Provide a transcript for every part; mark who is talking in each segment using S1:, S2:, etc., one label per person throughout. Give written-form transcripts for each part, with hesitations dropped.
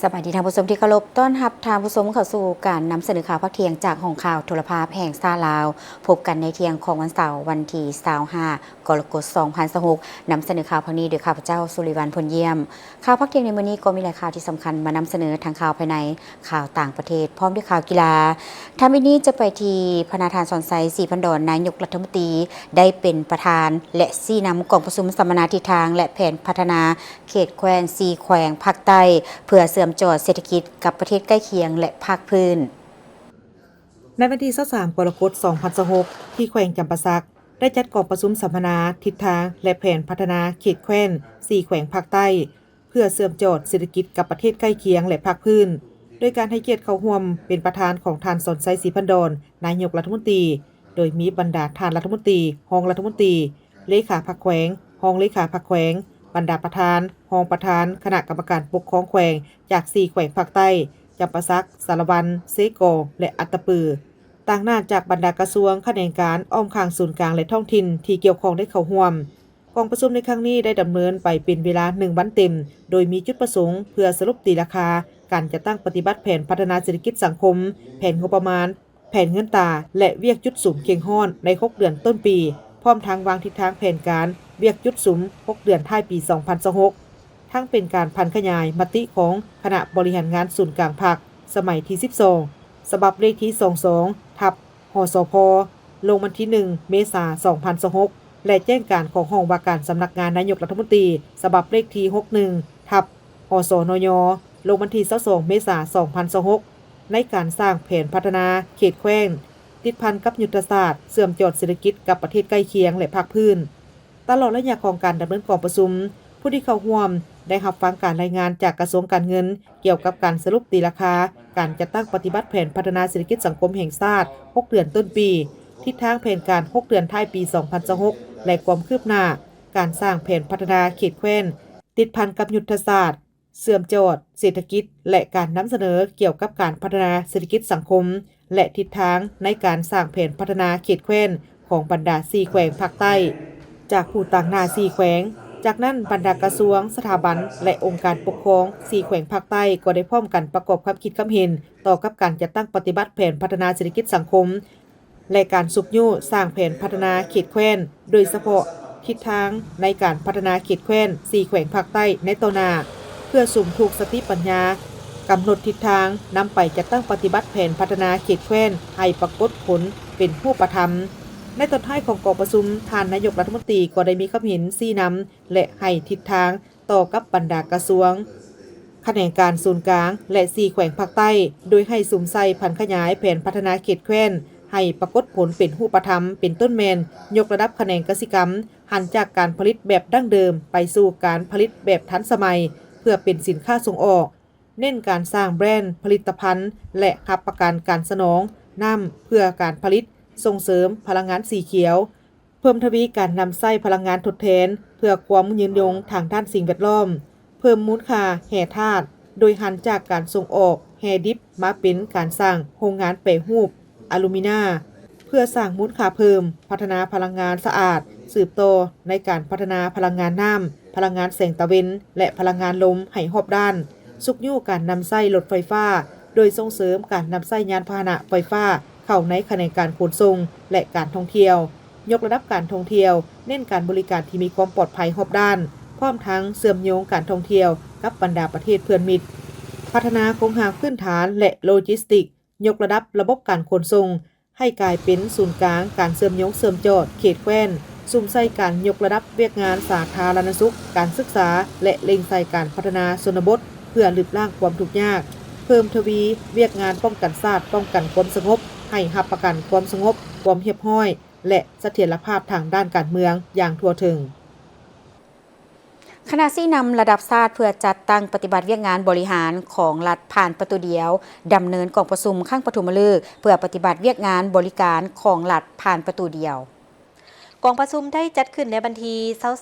S1: สวัสดีท่านผู้ชมที่เคารพต้อนรับท่านผู้ชมเข้าสู่การนำเสนอข่าวภาคเที่ยงจากห้องข่าวโทรภาพแห่งชาติลาวพบกันในเที่ยงของวันเสาร์วันที่25กรกฎาคม2026นำเสนอข่าวภาคนี้โดยข้าพเจ้าสุริวัลย์พลเยี่ยมข่าวภาคเที่ยงในมื้อนี้ก็มีหลายข่าวที่สำคัญมานำเสนอทั้งข่าวภายในข่าวต่างประเทศพร้อมด้วยข่าวกีฬาทางนี้จะไปที่พนาธานสอนไซศรีพันดอนนายกรัฐมนตรีได้เป็นประธานและชี้นำกองประชุมสัมมนาทิศทางและแผนพัฒนาเขตแคว้นซีแขวงภาคใต้เพื่อเสริมจอดเศรษฐกิจกับประเทศใกล้เคียงและภาคพื้น
S2: ในวันที่23กรกฎาคม2026ที่แขวงจำปาสักได้จัดกองประชุมสัมมนาทิศทางและแผนพัฒนาเขตแคว้น4แขวงภาคใต้เพื่อเสริมจอดเศรษฐกิจกับประเทศใกล้เคียงและภาคพื้นโดยการให้เกียรติเข้าร่วมเป็นประธานของท่านสนไซศรีพันดอนนายกรัฐมนตรีโดยมีบรรดาท่านรัฐมนตรีรองรัฐมนตรีเลขาพรรคแขวงรองเลขาพรรคแขวงบรรดาประธานรองประธานคณะกรรมการปกครองแขวงจาก4แขวงภาคใต้จำปาสักสารวันเซโกและอัตตปือต่างหน้าจากบรรดากระทรวงแขนงการอ้อมข้างศูนย์กลางและท้องถิ่นที่เกี่ยวข้องได้เข้าร่วมกองประชุมในครั้งนี้ได้ดำเนินไปเป็นเวลา1วันเต็มโดยมีจุดประสงค์เพื่อสรุปตีราคาการจัดตั้งปฏิบัติแผนพัฒนาเศรษฐกิจสังคมแผนงบประมาณแผนเงินตราและเวียกจุดสุมเคียงฮ้อนใน6เดือนต้นปีพร้อมทางวางทิศทางแผนการเวียกจุดสุม6เดือนท้ายปี2026ทั้งเป็นการพันขยายมติของคณะบริหารงานศูนย์กลางภาคสมัยที่12ฉบับเลขที่22ทับหสพลงวันที่1เมษายน2026และแจ้งการของห้องว่าการสำนักงานนายกรัฐมนตรีฉบับเลขที่61ทับหสนยลงวันที่22เมษายน2026ในการสร้างแผนพัฒนาเขตแขวงติดพันกับยุทธศาสตร์เสื่อมจอดเศรษฐกิจกับประเทศใกล้เคียงและภาคพื้นตลอดระยะของการดำเนินกองประชุมผู้ที่เข้าร่วมได้รับฟังการรายงานจากกระทรวงการเงินเกี่ยวกับการสรุปตีราคาการจัดตั้งปฏิบัติแผนพัฒนาเศรษฐกิจสังคมแห่งชาติ6เดือนต้นปีทิศทางแผนการ6เดือนท้ายปี2026และความคืบหน้าการสร้างแผนพัฒนาเขตแคว้นติดพันกับยุทธศาสตร์เสื่อมจอดเศรษฐกิจและการนำเสนอเกี่ยวกับการพัฒนาเศรษฐกิจสังคมและทิศทางในการสร้างแผนพัฒนาเขตแคว้นของบรรดา4แขวงภาคใต้จากผู้ต่างหน้า4แขวงจากนั้นบรรดากระทรวงสถาบันและองค์การปกครอง4แขวงภาคใต้ก็ได้พร้อมกันประกอบความคิดความเห็นต่อกับการจัดตั้งปฏิบัติแผนพัฒนาเศรษฐกิจสังคมและการสุกยู่สร้างแผนพัฒนาเขตแคว้นโดยเฉพาะทิศทางในการพัฒนาเขตแคว้น4แขวงภาคใต้ในต่อหน้าเพื่อสุ่มถูกสติปัญญากำหนดทิศทางนำไปจัดตั้งปฏิบัติแผนพัฒนาเขตแคว้นให้ปรากฏผลเป็นผู้ประทำในตอนท้ายของกองประชุมท่านนายกรัฐมนตรีก็ได้มีความเห็นชี้นำและให้ทิศทางต่อกับบรรดากระทรวงแขนงการศูนย์กลางและ4แขวงภาคใต้โดยให้สุ่มใส่พันขยายแผนพัฒนาเขตแคว้นให้ปรากฏผลเป็นผู้ประทำเป็นต้นแมนยกระดับแขนงกสิกรรมหันจากการผลิตแบบดั้งเดิมไปสู่การผลิตแบบทันสมัยเพื่อเป็นสินค้าส่งออกเน้นการสร้างแบรนด์ผลิตภัณฑ์และรับประกันการสนองนำเพื่อการผลิตส่งเสริมพลังงานสีเขียวเพิ่มทวีการนำใช้พลังงานทดแทนเพื่อความยืนยงทางด้านสิ่งแวดล้อมเพิ่มมูลค่าแห่ธาตุโดยหันจากการส่งออกแห่ดิบมาเป็นการสร้างโรงงานแปรรูปอลูมิเนียมเพื่อสร้างมูลค่าเพิ่มพัฒนาพลังงานสะอาดสืบโตในการพัฒนาพลังงานน้ำพลังงานแสงตะวันและพลังงานลมให้รอบด้านสุกยู่การนำใช้รถไฟฟ้าโดยส่งเสริมการนำใช้ยานพาหนะไฟฟ้าเข้าในแขนงการขนส่งและการท่องเที่ยวยกระดับการท่องเที่ยวเน้นการบริการที่มีความปลอดภัยรอบด้านพร้อมทั้งเชื่อมโยงการท่องเที่ยวกับบรรดาประเทศเพื่อนมิตรพัฒนาโครงสร้างพื้นฐานและโลจิสติกยกระดับระบบการขนส่งให้กลายเป็นศูนย์กลางการเชื่อมโยงเชื่อมจอดเขตแคว้นซุ่มใส่การยกระดับเวียกงานสาธารณสุขการศึกษาและเล็งใส่การพัฒนาชนบทเพื่อลดล้างความทุกข์ยากเพิ่มทวีเวียกงานป้องกันชาติป้องกันความสงบให้รับประกันความสงบความเรียบร้อยและเสถียรภาพทางด้านการเมืองอย่างทั่วถึง
S1: คณะชี้นำระดับชาติเพื่อจัดตั้งปฏิบัติเวียกงานบริหารของรัฐผ่านประตูเดียวดำเนินกองประชุมข้างปฐมฤกษ์เพื่อปฏิบัติเวียกงานบริการของรัฐผ่านประตูเดียว
S3: กองประชุมได้จัดขึ้นในวันที่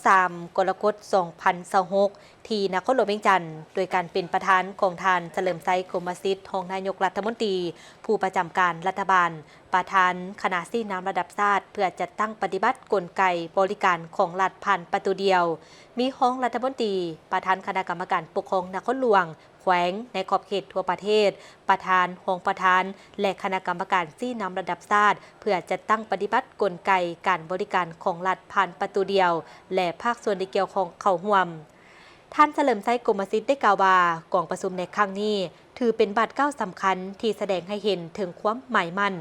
S3: 23กรกฎาคม2026ที่นครหลวงเวียงจันทร์โดยการเป็นประธานของท่านเฉลิมไซโกมสิทธิ์รองนายกรัฐมนตรีผู้ประจำการรัฐบาลประธานคณะชี้นำระดับชาติเพื่อจัดตั้งปฏิบัติกลไกบริการของรัฐผ่านประตูเดียวมีรองรัฐมนตรีประธานคณะกรรมการปกครองนครหลวง แขวงในขอบเขตทั่วประเทศประธานรองประธานและคณะกรรมการซี่นำระดับชาติเพื่อจัดตั้งปฏิบัติกลไกการบริการของรัฐผ่านประตูเดียวและภาคส่วนที่เกี่ยวข้องเข้าร่วมท่านเฉลิมชัยกรมสิทธิ์ได้กล่าวว่ากองประชุมในครั้งนี้ถือเป็นบาทเก้าสำคัญที่แสดงให้เห็นถึงความหมายมั่น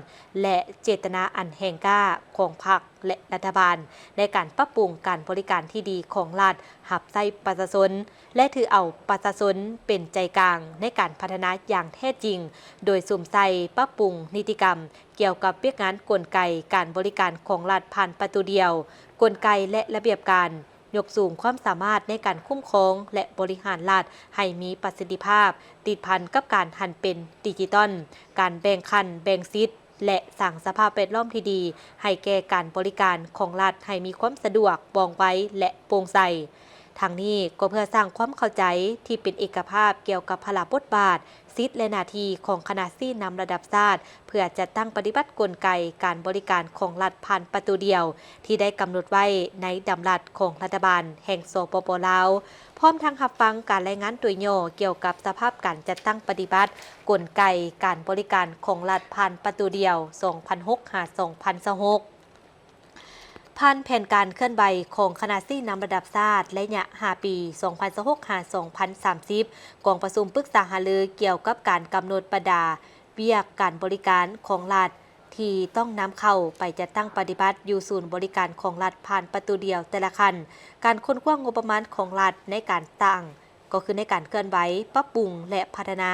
S3: และเจตนาอันแห่งกล้าของพรรคและรัฐบาลในการปรับปรุงการบริการที่ดีของรัฐหับใส่ประชาชนและถือเอาประชาชนเป็นใจกลางในการพัฒนาอย่างแท้จริงโดยสุ่มใส่ปรับปรุงนิติกรรมเกี่ยวกับเวียกงานกลไกการบริการของรัฐผ่านประตูเดียวกลไกและระเบียบการยกสูงความสามารถในการคุ้มครองและบริหารรัฐให้มีประสิทธิภาพติดพันกับการหันเป็นดิจิตอลการแบ่งขั้นแบ่งสิทธิ์และสร้างสภาพแวดล้อมที่ดีให้แก่การบริการของรัฐให้มีความสะดวกว่องไวและโปร่งใสทางนี้ก็เพื่อสร้างความเข้าใจที่เป็นเอกภาพเกี่ยวกับพลบทบาทสิทธิและหน้าที่ของคณะซี่นำระดับชาติเพื่อจัดตั้งปฏิบัติกลไกการบริการของรัฐผ่านประตูเดียวที่ได้กำหนดไว้ในดำรัสของรัฐบาลแห่งสปป.ลาวพร้อมทั้งรับฟังการรายงานตัวย่อเกี่ยวกับสภาพการจัดตั้งปฏิบัติกลไกการบริการของรัฐผ่านประตูเดียว 2006-2026ผ่านแผนการเคลื่อนไหวของคณะซี่นำระดับชาติและระยะ5 ปี 2026-2030 กองประชุมปรึกษาหารือเกี่ยวกับการกำหนดประดาเวียกการบริการของรัฐที่ต้องนำเข้าไปจัดตั้งปฏิบัติอยู่ศูนย์บริการของรัฐผ่านประตูเดียวแต่ละคันการค้นคว้างบประมาณของรัฐในการตั้งก็คือในการเคลื่อนไหวปรับปรุงและพัฒนา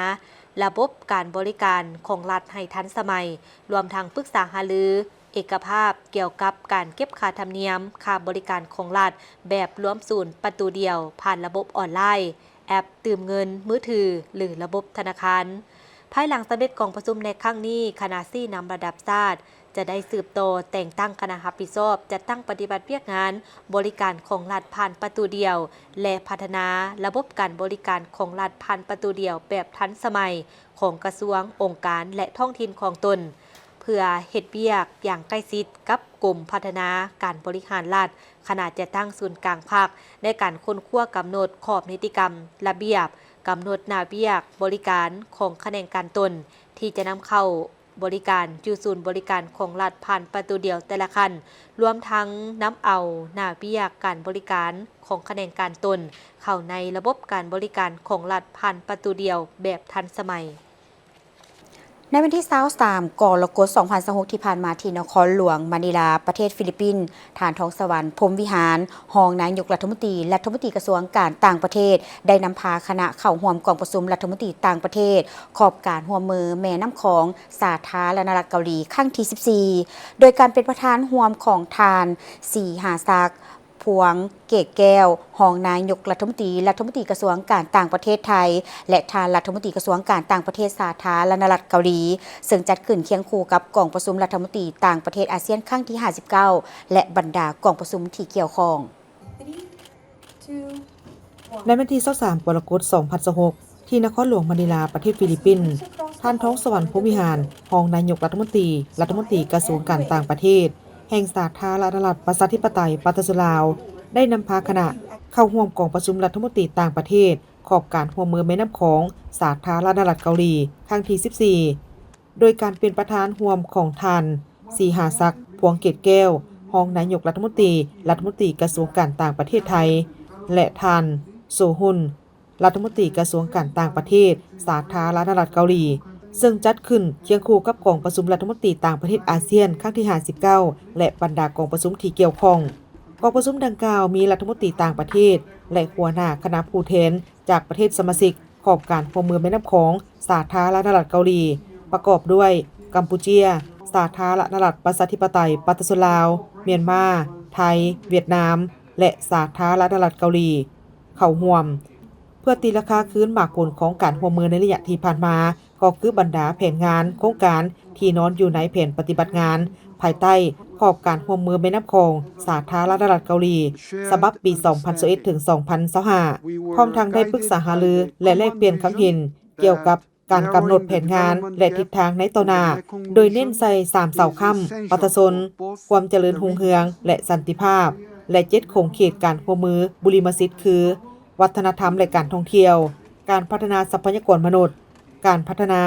S3: ระบบการบริการของรัฐให้ทันสมัยรวมทั้งปรึกษาหารือเอกภาพเกี่ยวกับการเก็บค่าธรรมเนียมค่าบริการของรัฐแบบรวมศูนย์ประตูเดียวผ่านระบบออนไลน์แอปตืมเงินมือถือหรือระบบธนาคารภายหลังสำเร็จกองประชุมในครั้งนี้คณะซี่นำระดับชาติจะได้สืบโตแต่งตั้งคณะรับผิดชอบจะตั้งปฏิบัติเวียกงานบริการของรัฐผ่านประตูเดียวและพัฒนาระบบการบริการของรัฐผ่านประตูเดียวแบบทันสมัยของกระทรวงองค์การและท้องถิ่นของตนเพื่อเฮ็ดเวียกอย่างใกล้ชิดกับกรมพัฒนาการบริหารรัฐขณะจะตั้งศูนย์กลางภาคในการค้นคว้ากำหนดขอบนิติกรรมระเบียบกำหนดหน้าเวียกบริการของแขนงการตนที่จะนำเข้าบริการอยู่ศูนย์บริการของรัฐผ่านประตูเดียวแต่ละคันรวมทั้งนำเอาหน้าเวียกการบริการของแขนงการตนเข้าในระบบการบริการของรัฐผ่านประตูเดียวแบบทันสมัย
S1: ในวันที่23กรกฎาคม2026ที่ผ่านมาที่นครหลวงมะนิลาประเทศฟิลิปปินส์ฐานทองสวรรค์พรหมวิหารรองนายกรัฐมนตรีกระทรวงการต่างประเทศได้นำพาคณะเข้าร่วมกองประชุมรัฐมนตรีต่างประเทศขอบการร่วมมือแม่น้ำของสาธารณรัฐเกาหลีครั้งที่14โดยการเป็นประธานร่วมของทานสีหาซักพวงเกตแก้วรองนายกรัฐมนตรีกระทรวงการต่างประเทศไทยและทานรัฐมนตรีกระทรวงการต่างประเทศสาธารณรัฐเกาหลีซึ่งจัดขึ้นเคียงคู่กับกองประชุมรัฐมนตรีต่างประเทศอาเซียนครั้งที่59และบรรดากองประชุมที่เกี่ยวข้อง
S2: ในวันที่23กรกฎาคม2026ที่นครหลวงมะนิลาประเทศฟิลิปปินส์ท่านท้องสวรรค์พรหมวิหารรองนายกรัฐมนตรีกระทรวงการต่างประเทศแห่งสาธารณรัฐประชาธิปไตยปาตสุลาวได้นำพาคณะเข้าร่วมกองประชุมรัฐมนตรีต่างประเทศขอบการร่วมมือแม่น้ำของสาธารณรัฐเกาหลีครั้งที่14โดยการเป็นประธานร่วมของท่านสีหาซักพวงเกตแก้วรองนายกรัฐมนตรีกระทรวงการต่างประเทศไทยและท่านโซฮุนรัฐมนตรีกระทรวงการต่างประเทศสาธารณรัฐเกาหลีซึ่งจัดขึ้นเคียงคู่กับกองประชุมรัฐมนตรีต่างประเทศอาเซียนครั้งที่59และบรรดากองประชุมที่เกี่ยวข้องกองประชุมดังกล่าวมีรัฐมนตรีต่างประเทศและหัวหน้าคณะผู้แทนจากประเทศสมาชิกขอบการร่วมมือแม่น้ำของสาธารณรัฐเกาหลีประกอบด้วยกัมพูเชียสาธารณรัฐประชาธิปไตยปาตสุลาวเมียนมาไทยเวียดนามและสาธารณรัฐเกาหลีเข้าร่วมเพื่อตีราคาคืนหมากผลของการร่วมมือในระยะที่ผ่านมาก็คือบรรดาแผนงานโครงการที่นอนอยู่ในแผนปฏิบัติงานภายใต้ขอบการร่วมมือแม่น้ำของสาธารณรัฐเกาหลีฉบับปี 2021 ถึง 2025 พร้อมทั้งได้ปรึกษาหารือและแลกเปลี่ยนความเห็นเกี่ยวกับการกำหนดแผนงานและทิศทางในต่อหน้าโดยเน้นใส่3เสาค้ำประชาชนความเจริญรุ่งเรืองและสันติภาพและ7โครงเขตการร่วมมือบุริมสิทธิ์คือวัฒนธรรมและการท่องเที่ยว การพัฒนาทรัพยากรมนุษย์การพัฒนา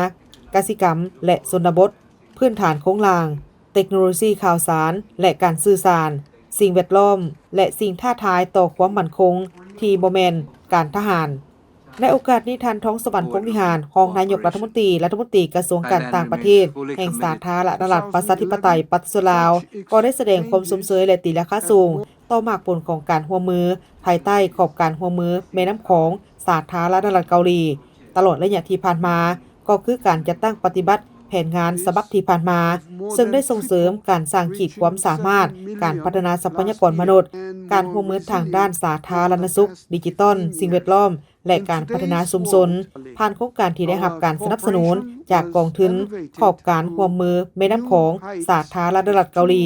S2: กสิกรรมและชนบทพื้นฐานโครงล่างเทคโนโลยีข่าวสารและการสื่อสารสิ่งแวดล้อมและสิ่งท้าทายต่อความมั่นคงที่บ่แม่นการทหารในโอกาสนี้ท่านท้องสวรรค์พรหมวิหารรองนายกรัฐมนตรีกระทรวงการต่างประเทศแห่งสาธารณรัฐประชาธิปไตยประชาชนลาวก็ได้แสดงความสมเสยและตีราคาสูงต่อมากผลของการร่วมมือภายใต้ขอบการร่วมมือแม่น้ำของสาธารณรัฐเกาหลีตลอดระยะที่ผ่านมาก็คือการจัดตั้งปฏิบัติแผนงานฉบับที่ผ่านมาซึ่งได้ส่งเสริมการสร้างขีดความสามารถการพัฒนาทรัพยากรมนุษย์การร่วมมือทางด้านสาธารณสุขดิจิทัลสิ่งแวดล้อมและการพัฒนาชุมชนผ่านโครงการที่ได้รับการสนับสนุนจากกองทุนขอบการร่วมมือแม่น้ำของสาธารณรัฐเกาหลี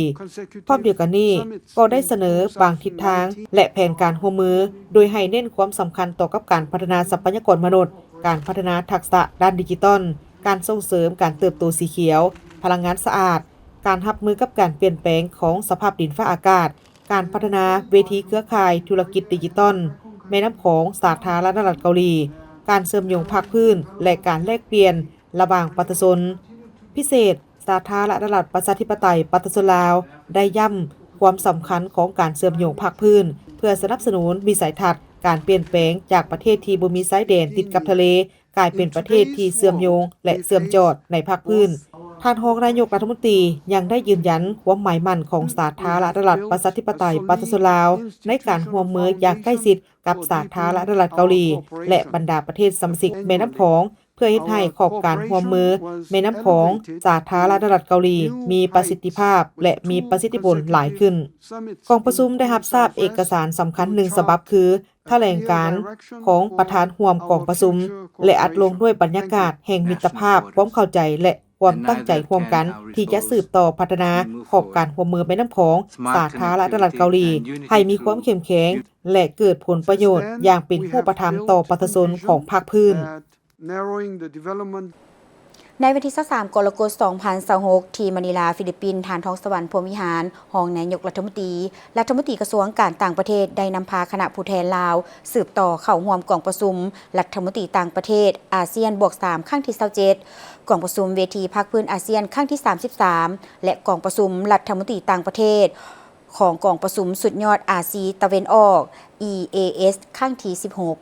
S2: พร้อมเดียวกันนี้ก็ได้เสนอบางทิศทางและแผนการร่วมมือโดยให้เน้นความสำคัญต่อกับการพัฒนาทรัพยากรมนุษย์การพัฒนาทักษะด้านดิจิทัลการส่งเสริมการเติบโตสีเขียวพลังงานสะอาดการรับมือกับการเปลี่ยนแปลงของสภาพดินฟ้าอากาศการพัฒนาเวทีเครือข่ายธุรกิจดิจิทัลแม่น้ำของสาธารณรัฐเกาหลีการเสริมโยงภาคพื้นและการแลกเปลี่ยนระหว่างประชาชนพิเศษสาธารณรัฐประชาธิปไตยประชาชนลาวได้ย้ำความสำคัญของการเสริมโยงภาคพื้นเพื่อสนับสนุนวิสัยทัศน์การเปลี่ยนแปลงจากประเทศที่บ่มีชายแดนติดกับทะเลกลายเป็นประเทศที่เชื่อมโยงและเชื่อมจอดในภาคพื้นท่านรองนายกรัฐมนตรียังได้ยืนยันความหมายมั่นของสาธารณรัฐประชาธิปไตยประชาชนลาวในการร่วมมืออย่างใกล้ชิดกับสาธารณรัฐเกาหลีและบรรดาประเทศสมาชิกแม่น้ำของเพื่อเฮ็ดให้ขอบการร่วมมือแม่น้ำของสาธารณรัฐเกาหลีมีประสิทธิภาพและมีประสิทธิผลหลายขึ้นกองประชุมได้รับทราบเอกสารสำคัญ1ฉบับคือแถลงการณ์ของประธานร่วมกองประชุมและอัดลงด้วยบรรยากาศแห่งมิตรภาพความเข้าใจและความตั้งใจร่วมกันที่จะสืบต่อพัฒนาขอบการร่วมมือแม่น้ำของสาธารณรัฐเกาหลีให้มีความเข้มแข็งและเกิดผลประโยชน์อย่างเป็นรูปธรรมต่อประชาชนของภาคพื้น
S1: ในวันที่23กรกฎาคม2026ที่มะนิลาฟิลิปปินส์ฐานทองสวรรค์พรหมวิหารรองนายกรัฐมนตรีกระทรวงการต่างประเทศได้นำพาคณะผู้แทนลาวสืบต่อเข้าร่วมกองประชุมรัฐมนตรีต่างประเทศอาเซียน+3ครั้งที่27กองประชุมเวทีภาคพื้นอาเซียนครั้งที่33และกองประชุมรัฐมนตรีต่างประเทศของกองประชุมสุดยอดอาซีตะวันออก EAS ครั้งที่16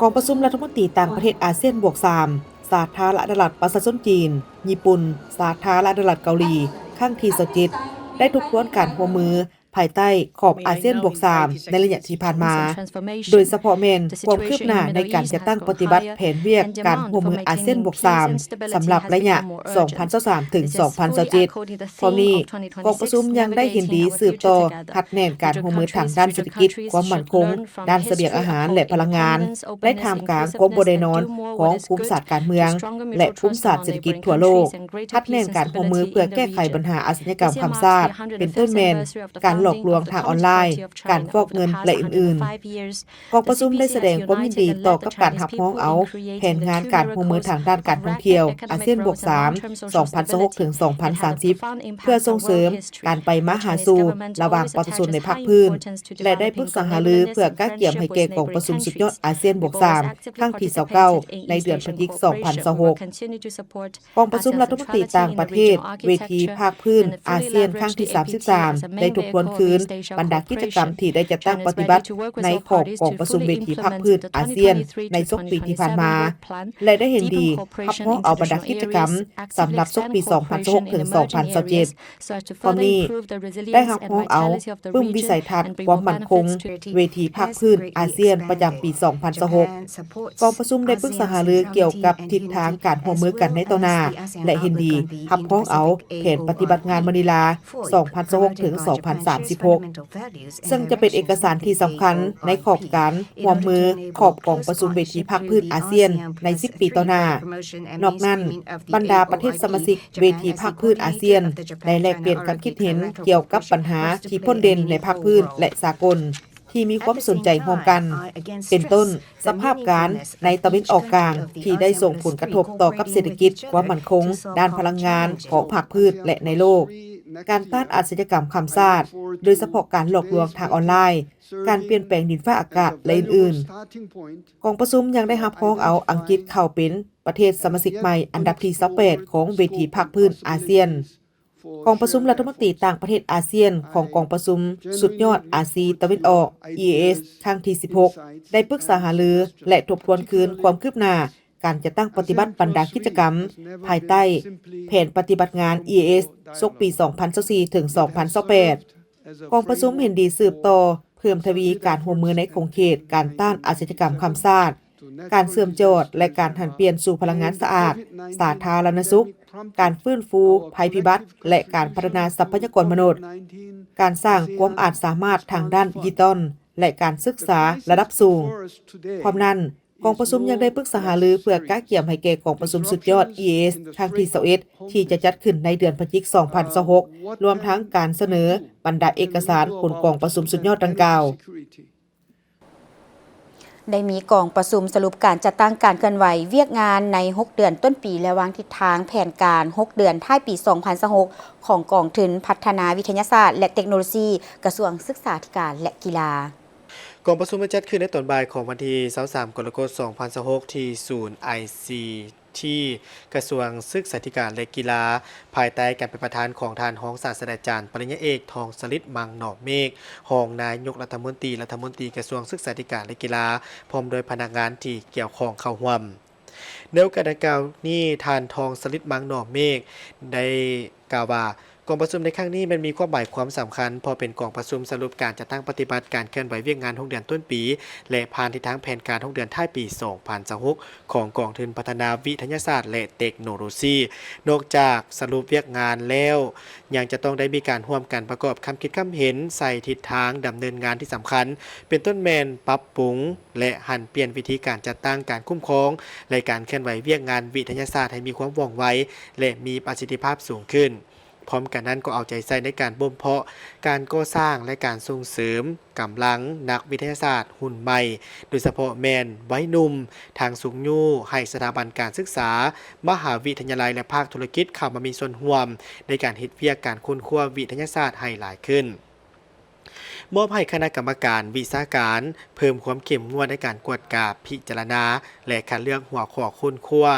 S2: กองประชุมรัฐมนตรีต่างประเทศอาเซียน+3สาธารณรัฐประชาชนจีนญี่ปุ่นสาธารณรัฐเกาหลีครั้งที่27ได้ทบทวนการร่วมมือภายใต้ขอบอาเซียน+3ในระยะที่ผ่านมาโดยเฉพาะแม่นความคืบหน้าในการจัดตั้งปฏิบัติแผนเวียกการร่วมมืออาเซียน+3สำหรับระยะ2023ถึง2027พร้อมนี้กองประชุมยังได้เห็นดีสืบต่อหัดแน่นการร่วมมือทางด้านเศรษฐกิจความมั่นคงด้านเสบียงอาหารและพลังงานและท่ามกลางความบ่ได้นอนของภูมิศาสตร์การเมืองและภูมิศาสตร์เศรษฐกิจทั่วโลกหัดแน่นการร่วมมือเพื่อแก้ไขปัญหาอาชญากรรมข้ามชาติเป็นต้นแม่นการหลอกลวงทางออนไลน์การฟอกเงินและอื่นๆกองประชุมได้แสดงความยินดีต่อกับการรับน้องเอาแผนงานการร่วมมือทางด้านการท่องเที่ยวอาเซียน+3 2026ถึง2030เพื่อส่งเสริมการไปมาหาสู่ระหว่างประชาชนในภาคพื้นและได้ปรึกษาหารือเพื่อก้าวเกี่ยมให้แก่กองประชุมสุดยอดอาเซียน+3ครั้งที่29ในเดือนพฤศจิกายน2026กองประชุมรัฐมนตรีต่างประเทศเวทีภาคพื้นอาเซียนครั้งที่33ได้ทบทวนคืนบรรดากิจกรรมที่ได้จัดตั้งปฏิบัติในขอบกองประชุมเวทีภาคพื้นอาเซียนในช่วงปีที่ผ่านมาและได้เห็นดีรับน้องเอาบรรดากิจกรรมสำหรับช่วงปี2026ถึง2027พร้อมนี้ได้รับน้องเอาปึ้มวิสัยทัศน์ความมั่นคงเวทีภาคพื้นอาเซียนประจำปี2026กองประชุมได้ปรึกษาหารือเกี่ยวกับทิศทางการร่วมมือกันในต่อหน้าและเห็นดีรับน้องเอาแผนปฏิบัติงานมะนิลา2026ถึง2036ซึ่งจะเป็นเอกสารที่สำคัญในขอบการร่วมมือขอบกองประชุมเวทีภาคพื้นอาเซียนใน10ปีต่อหน้านอกนั้นบรรดาประเทศสมาชิกเวทีภาคพื้นอาเซียนได้แลกเปลี่ยนความคิดเห็นเกี่ยวกับปัญหาที่พ้นเด่นในภาคพื้นและสากลที่มีความสนใจร่วมกันเป็นต้นสภาพการในตะวันออกกลางที่ได้ส่งผลกระทบต่อกับเศรษฐกิจความมั่นคงด้านพลังงานของภาคพื้นและในโลก การต้านอาชญากรรมข้ามชาติโดยเฉพาะการหลอกลวงทางออนไลน์การเปลี่ยนแปลงดินฟ้าอากาศและอื่นๆกองประชุมยังได้รับพ้องเอาอังกฤษเข้าเป็นประเทศสมาชิกใหม่อันดับที่28ของเวทีภาคพื้นอาเซียนกองประชุมรัฐมนตรีต่างประเทศอาเซียนของกองประชุมสุดยอดอาซีตะวันออก EAS ครั้งที่16ได้ปรึกษาหารือและทบทวนคืนความคืบหน้าการจะตั้งปฏิบัติบรรดากิจกรรมภายใต้แผนปฏิบัติงาน EAS ศกปี 2024 ถึง 2028 กองประชุมเห็นดีสืบต่อเพิ่มทวีการร่วมมือในขงเขตการต้านอาชญากรรมข้ามชาติการเสื่อมโจทย์และการหันเปลี่ยนสู่พลังงานสะอาดสาธารณสุขการฟื้นฟูภัยพิบัติและการพัฒนาทรัพยากรมนุษย์การสร้างความอาจสามารถทางด้านดิจิทัลและการศึกษาระดับสูงพร้อมนั้นกองประชุมยังได้ปรึกษาหารือเพื่อกะเกี่ยมให้แก่กองประชุมสุดยอด EAS ครั้งที่21ที่จะจัดขึ้นในเดือนพฤศจิกายน 2026 รวมทั้งการเสนอบรรดาเอกสารผลกองประชุมสุดยอดดังกล่าว
S1: ได้มีกองประชุมสรุปการจัดตั้งการเคลื่อนไหวเวียกงานใน6เดือนต้นปีและวางทิศทางแผนการ6เดือนท้ายปี 2026 ของกองทุนพัฒนาวิทยาศาสตร์และเทคโนโลยีกระทรวงศึกษาธิการและกีฬ
S4: ากองประชุมจัดขึ้นในตอนบ่ายของวันที่23กรกฎาคม 2026 ที่ศูนย์ IC ที่กระทรวงศึกษาธิการและกีฬาภายใต้การเป็นประธานของท่านรองศาสตราจารย์ปริญญาเอกทองสฤทธิ์มังหนอเมฆรองนายกรัฐมนตรีกระทรวงศึกษาธิการและกีฬาพร้อมโดยพนักงานที่เกี่ยวข้องเข้าร่วมในโอกาสดังกล่าวนี้ท่านทองสฤทธิ์มังหนอเมฆได้กล่าวว่ากองประชุมในครั้งนี้มันมีความหมายความสำคัญพอเป็นกองประชุมสรุปการจัดตั้งปฏิบัติการเคลื่อนไหวเวียกงาน6เดือนต้นปีและผ่านทิศทางแผนการ6เดือนท้ายปี 2026 ของกองทุนพัฒนาวิทยาศาสตร์และเทคโนโลยีนอกจากสรุปเวียกงานแล้วยังจะต้องได้มีการร่วมกันประกอบคำคิดคำเห็นใส่ทิศทางดำเนินงานที่สำคัญเป็นต้นแมนปรับปรุงและหันเปลี่ยนวิธีการจัดตั้งการคุ้มครองและการเคลื่อนไหวเวียกงานวิทยาศาสตร์ให้มีความว่องไวและมีประสิทธิภาพสูงขึ้นพร้อมกันนั้นก็เอาใจใส่ในการบ่มเพาะการก่อสร้างและการส่งเสริมกำลังนักวิทยาศาสตร์หุ่นใหม่โดยเฉพาะแมนไว้หนุ่มทางสูงยู่ให้สถาบันการศึกษามหาวิทยาลัยและภาคธุรกิจเข้ามามีส่วนร่วมในการเฮ็ดเวียกการค้นคว้าวิทยาศาสตร์ให้หลายขึ้นมอบให้คณะกรรมการวิชาการเพิ่มความเข้มงวดในการกวดกาพิจารณาและคัดเลือกหัวข้อค้นคว้า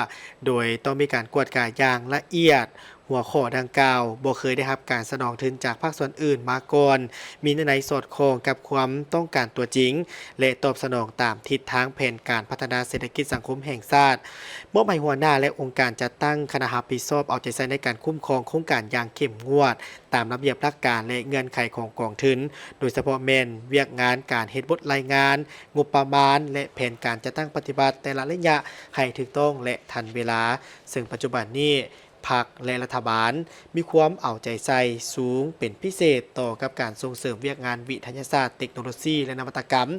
S4: โดยต้องมีการกวดกาอย่างละเอียดหัวข้อดังกล่าวบ่เคยได้รับการสนองทุนจากภาคส่วนอื่นมาก่อนมีในสอดคล้องกับความต้องการตัวจริงและตอบสนองตามทิศทางแผนการพัฒนาเศรษฐกิจสังคมแห่งชาติมอบให้หัวหน้าและองค์การจัดตั้งคณะรับผิดชอบเอาใจใส่ในการคุ้มครองโครงการอย่างเข้มงวดตามระเบียบหลักการและเงื่อนไขของกองทุนโดยเฉพาะแม่นเวียกงานการเฮ็ดบทรายงานงบประมาณและแผนการจัดตั้งปฏิบัติแต่ละระยะให้ถูกต้องและทันเวลาซึ่งปัจจุบันนี้พรรคและรัฐบาลมีความเอาใจใส่สูงเป็นพิเศษต่อกับการส่งเสริมเวียกงานวิทยาศาสตร์เทคโนโลยีและนวัตกรรม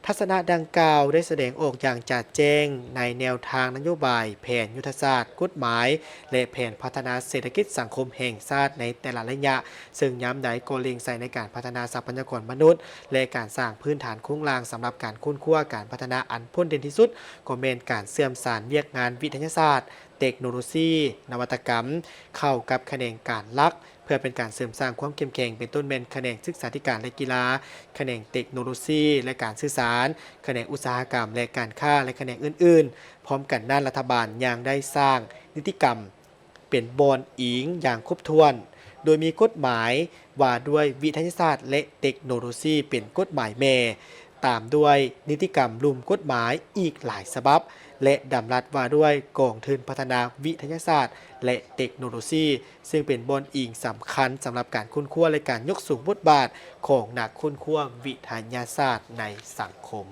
S4: ทัศนะดังกล่าวได้แสดงออกอย่างชัดแจ้งในแนวทางนโยบายแผนยุทธศาสตร์กฎหมายและแผนพัฒนาเศรษฐกิจสังคมแห่งชาติในแต่ละระยะซึ่งย้ำใดก็เล็งใส่ในการพัฒนาทรัพยากรมนุษย์และการสร้างพื้นฐานโครงสร้างสำหรับการค้นคว้าการพัฒนาอันพ้นเด่นที่สุดก็แม่นการเสื่อมสานเวียกงานวิทยาศาสตร์เทคโนโลยีนวัตกรรมเข้ากับแขนงการหลักเพื่อเป็นการเสริมสร้างความเข้มแข็งเป็นต้นแม่นแขนงศึกษาธิการและกีฬาแขนงเทคโนโลยีและการสื่อสารแขนงอุตสาหกรรมและการค้าและแขนงอื่นๆพร้อมกันด้านรัฐบาลยังได้สร้างนิติกรรมเป็นบอนอิงอย่างครบถ้วนโดยมีกฎหมายว่าด้วยวิทยาศาสตร์และเทคโนโลยีเป็นกฎหมายแม่ตามด้วยนิติกรรมรุมกฎหมายอีกหลายฉบับและดำรัสว่าด้วยกองทุนพัฒนาวิทยาศาสตร์และเทคโนโลยีซึ่งเป็นบอนอิงสำคัญสำหรับการค้นคว้าและการยกสูงบทบาทของนักค้นคว้าวิทยาศาสตร์ในสังคม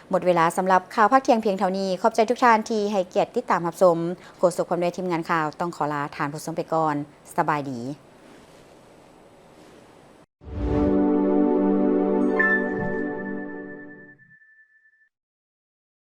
S1: หมดเวลาสำหรับข่าวภาคเที่ยงเพียงเท่านี้ขอบใจทุกท่านที่ให้เกียรติติดตามรับชมโฆษกความด้วยทีมงานข่าวต้องขอลาทานผู้ชมไปก่อนสบายดี